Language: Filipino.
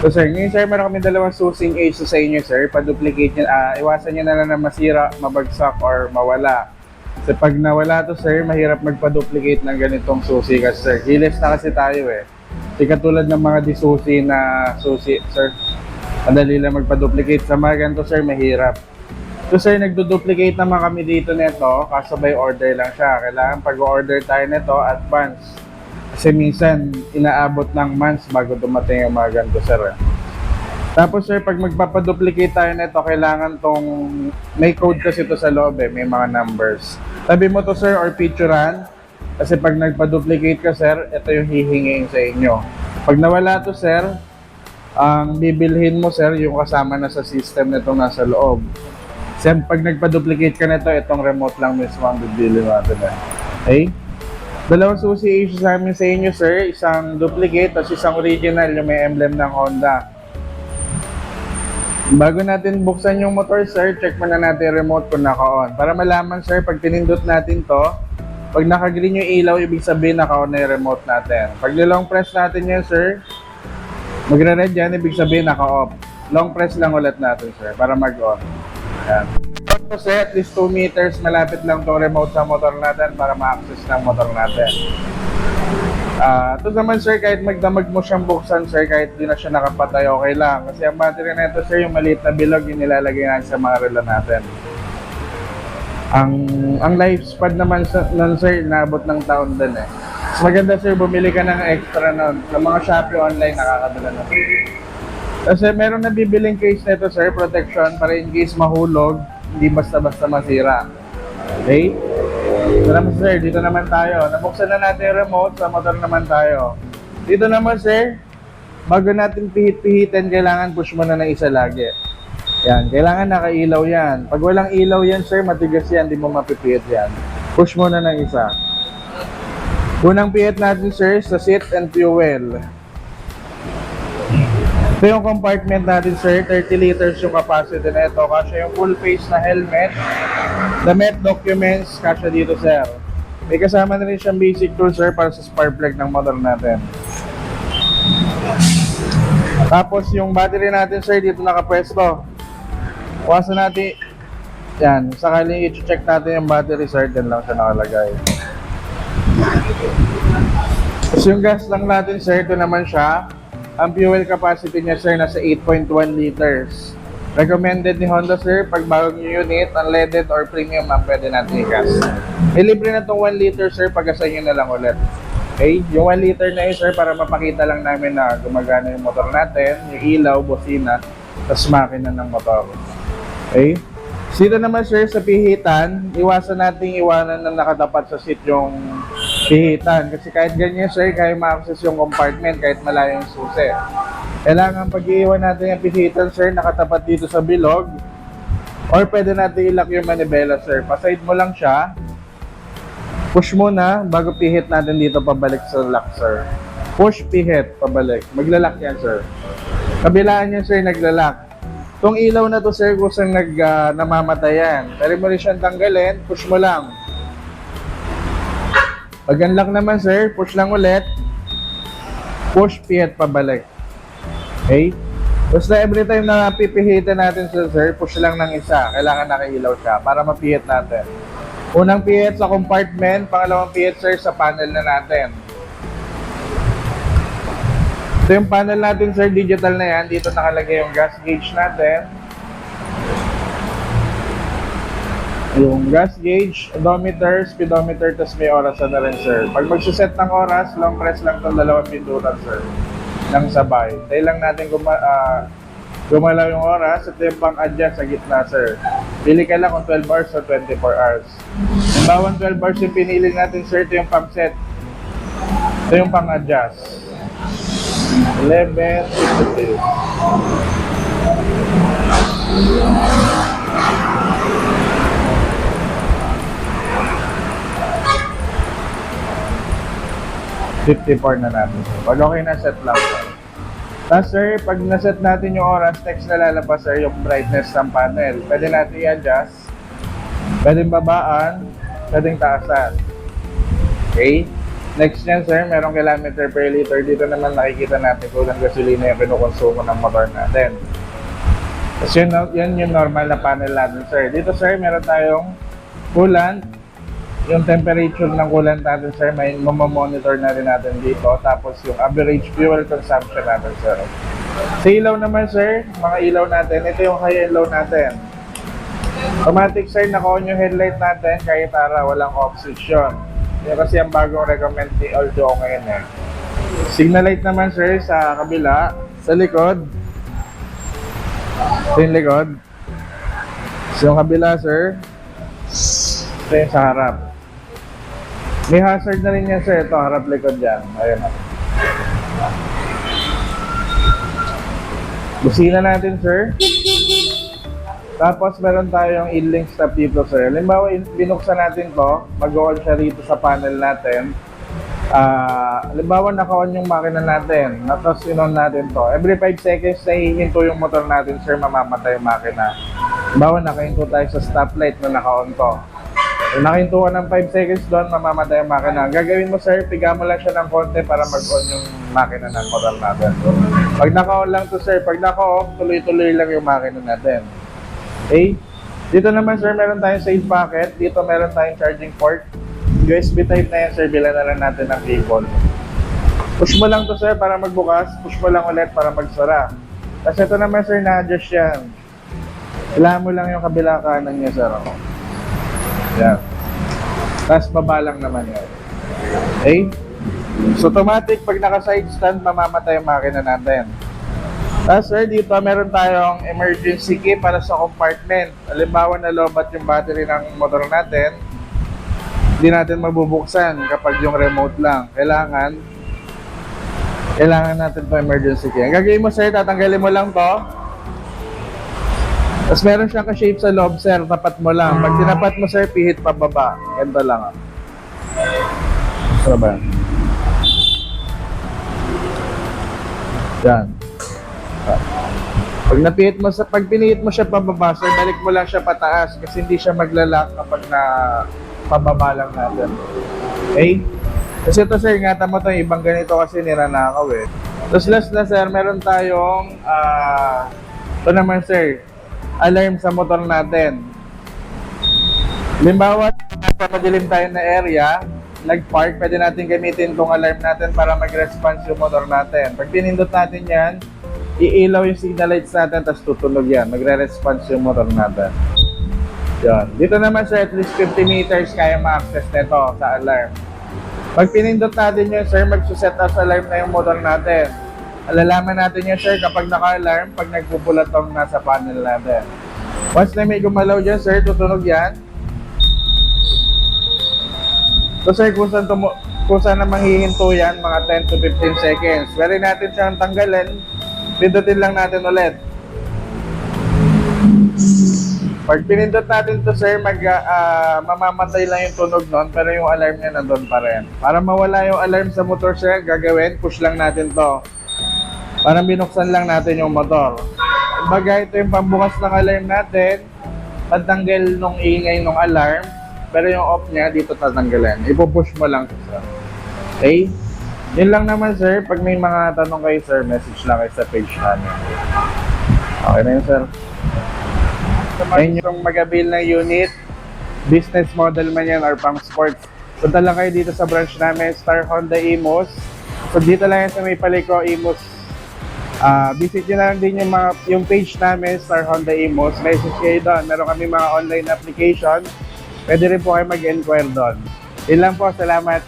So sir, ngayon sir, meron kami dalawang susing issue sa inyo sir. Pa-duplicate nyo, iwasan nyo na lang na masira, mabagsak, or mawala. Kasi pag nawala to sir, mahirap magpa-duplicate ng ganitong susi kasi sir. Keyless na kasi tayo eh. Kasi katulad ng mga disusi na susi sir, madali lang magpa-duplicate. Sa mga ganito sir, mahirap. So sir, nagdo-duplicate naman kami dito nito, kaso by order lang siya. Kailangan pag-order tayo nito, advance. Kasi minsan, inaabot ng months bago dumating yung mga ganito sir. Tapos sir, pag magpapaduplicate tayo nito, kailangan tong, may code kasi to sa loob eh, may mga numbers. Tabi mo to sir or picturean, kasi pag nagpa-duplicate ka sir, ito yung hihingin sa inyo. Pag nawala to sir, ang bibilhin mo sir, yung kasama na sa system nito nasa loob. Kasi pag nagpa-duplicate ka nito, itong remote lang mismo ang bibilhin natin eh. Okay? Dalawang susi issue sa amin sa inyo sir, isang duplicate at isang original yung may emblem ng Honda. Bago natin buksan yung motor sir, check muna natin yung remote kung naka-on. Para malaman sir, pag tinindot natin to, pag naka-green yung ilaw, ibig sabihin naka-on na yung remote natin. Pag long press natin yan sir, magre-red yan, ibig sabihin naka-off. Long press lang ulit natin sir, para mag-on. Yan. So sir, at least 2 meters malapit lang itong remote sa motor natin para ma-access ng motor natin. Ito naman sir, kahit magdamag mo siyang buksan sir, kahit di na siya nakapatay, okay lang. Kasi ang battery na ito sir, yung maliit na bilog, yung nilalagay natin sa mga relo natin. Ang lifespan naman nun sir, naabot ng taon din eh. Mas maganda sir, bumili ka ng extra nun. Sa mga Shopee online, nakakabila na. Kasi meron na bibiling case nito sir, protection, para in case mahulog, hindi basta-basta masira. Okay? So naman sir, dito naman tayo. Nabuksan na natin yung remote, sa motor naman tayo. Dito naman sir, bago natin pihit-pihitin, kailangan push mo na ng isa lagi. Yan, kailangan nakailaw yan. Pag walang ilaw yan sir, matigas yan, di mo mapipihit yan. Push mo na ng isa. Unang pihit natin sir, sa seat and fuel. Ito yung compartment natin sir, 30 liters yung capacity na ito. Kasya yung full face na helmet, damit, documents, kasya dito sir. May kasama na rin siyang basic tool sir para sa spark plug ng motor natin. Tapos yung battery natin sir, dito nakapwesto. Kuwasan natin, yan, sakaling i-check natin yung battery sir, dyan lang siya nakalagay. Tapos yung gas lang natin sir, ito naman siya. Ang fuel capacity niya sir, nasa 8.1 liters. Recommended ni Honda sir, pag bagong unit, unleaded or premium ang pwede natin i-gas. May libre na itong 1 liter sir, pag-assign nyo na lang ulit. Okay, yung 1 liter na yun sir, para mapakita lang namin na gumagana yung motor natin, yung ilaw, bosina, tas makina ng motor. Okay, dito naman sir, sa pihitan, iwasan nating iwanan na nakatapat sa seat yung pihitan. Kasi kahit ganyan sir, kaya ma-access yung compartment kahit malayo yung susi. Kailangan pag-iiwan natin yung pihitan sir, nakatapat dito sa bilog. Or pwede natin i-lock yung manibela sir. Paside mo lang siya. Push muna bago pihit natin dito pabalik sa lock sir. Push, pihit, pabalik. Maglalak yan sir. Kabilaan yan sir, naglalak. Itong ilaw na to sir, kusang namamatay yan. Pwede mo rin siyang tanggalin, push mo lang. Pag unlock naman sir, push lang ulit. Push, pihit, pabalik. Okay? Basta every time na pipihitin natin sir, push lang ng isa. Kailangan nakailaw siya para mapihit natin. Unang pihit sa compartment, pangalawang pihit sir sa panel na natin. Ito yung panel natin sir, digital na yan. Dito nakalagay yung gas gauge natin. Yung gas gauge, odometer, speedometer, tas may oras na rin sir. Pag magsuset ng oras, long press lang itong dalawang pindutan sir. Nang sabay. Tayo lang natin gumalaw yung oras. Ito yung pang-adjust sa gitna sir. Pili ka lang kung 12 hours o 24 hours. Yung bawang 12 hours yung pinili natin sir, ito yung pang-set. Ito yung pang-adjust. 11, 52. $54 na natin. Pag okay na, set lang. Tapos sir, pag naset natin yung oras, text na lalabas sir yung brightness ng panel. Pwede natin i-adjust. Pwedeng babaan, pwedeng taasan. Okay? Next niyan sir, merong kilometer per liter. Dito naman nakikita natin kung ilang gasolina yung kinukonsumo ng motor natin. Tapos yun yung normal na panel natin sir. Dito sir, meron tayong coolant. Yung temperature ng coolant natin sir, may mamamonitor na rin natin dito. Tapos yung average fuel consumption natin sir. Sa ilaw naman sir, mga ilaw natin, ito yung high and low natin. Automatic sir, naka-on yung headlight natin kahit araw, walang off switch yun. Yan kasi ang bagong recommend ni Aldo ngayon eh. Signal light naman sir sa kabila, sa likod. Ito yung likod. So yung kabila sir, ito yung sa harap. May hazard na rin yan sir, ito harap likod dyan. Ayun na. Busina natin sir. Tapos meron tayong in-link stop dito sir. Halimbawa, binuksan natin to, mag-on siya rito sa panel natin. Halimbawa, naka-on yung makina natin. Tapos in-on natin to. Every 5 seconds na hihinto yung motor natin sir, mamamatay yung makina. Halimbawa, nakahinto tayo sa stoplight na naka-on to. Kung nakahinto ka ng 5 seconds doon, mamamatay yung makina. Ang gagawin mo sir, piga mo lang siya ng konti para mag-on yung makina ng motor natin. Pag naka-on lang to sir, pag naka-off, tuloy-tuloy lang yung makina natin. Okay. Dito naman sir, meron tayong save packet. Dito meron tayong charging port. USB type na yan sir, bilan na lang natin ng cable. Push mo lang to sir para magbukas. Push mo lang ulit para magsara. Tapos ito naman sir, na-adjust yan. Kailangan mo lang yung kabila kanan niya sir. Yan. Tapos baba lang naman yan. Okay. So automatic, pag naka-side stand, mamamatay yung makina natin. Tapos sir, dito meron tayong emergency key para sa compartment. Halimbawa na lobat yung battery ng motor natin, hindi natin mabubuksan kapag yung remote lang. Kailangan natin to emergency key. Ang gagawin mo sir, tatanggalin mo lang to. Tapos meron siyang ka-shape sa loob sir, tapat mo lang. Pag tinapat mo sir, pihit pababa. Ganda lang. Ano ba? Yan. Pag pinihit mo siya pababa, sir, balik mo lang siya pataas kasi hindi siya maglalak kapag na pababa lang natin. Okay? Kasi ito sir, ingatan mo ito, ibang ganito kasi niranakaw eh. Tapos last na sir, meron tayong ito naman sir, alarm sa motor natin. Halimbawa, nasa madilim tayo na area, nag-park, pwede natin gamitin itong alarm natin para mag-response yung motor natin. Pag pinindot natin yan, iilaw yung signal lights natin, tapos tutunog yan. Magre-response yung motor natin. Yan. Dito naman sir, at least 50 meters kaya ma-access nito sa alarm. Pag pinindot natin yun sir, magsuset as alarm na yung motor natin. Alalaman natin yun sir kapag naka-alarm, pag nagpupulatong nasa panel natin. Once na may gumalaw dyan sir, tutunog yan. So sir, kung saan na manghihinto yan, mga 10 to 15 seconds. Pwede natin siyang tanggalin. Pindutin lang natin ulit. Pag pinindot natin to sir, mamamatay lang yung tunog nun, pero yung alarm niya nandun pa rin. Para mawala yung alarm sa motor sir, gagawin, push lang natin to. Parang binuksan lang natin yung motor. Kumbaga, ito yung pambukas ng alarm natin, pagtanggal nung ingay nung alarm, pero yung off niya, dito tatanggalin. Ipupush mo lang sir. Okay? Yun lang naman sir, pag may mga tanong kayo sir, message lang kayo sa page namin. Okay na yun sir. Ayun yung mag-avail ng unit, business model man yan or pang sports. Punta lang kayo dito sa branch namin, Star Honda Imos. So dito lang yan sa may paliko, Imos. Visit nyo na lang din yung page namin, Star Honda Imos. Message kayo doon, meron kami mga online application. Pwede rin po kayo mag-enquire doon. Yun lang po, salamat.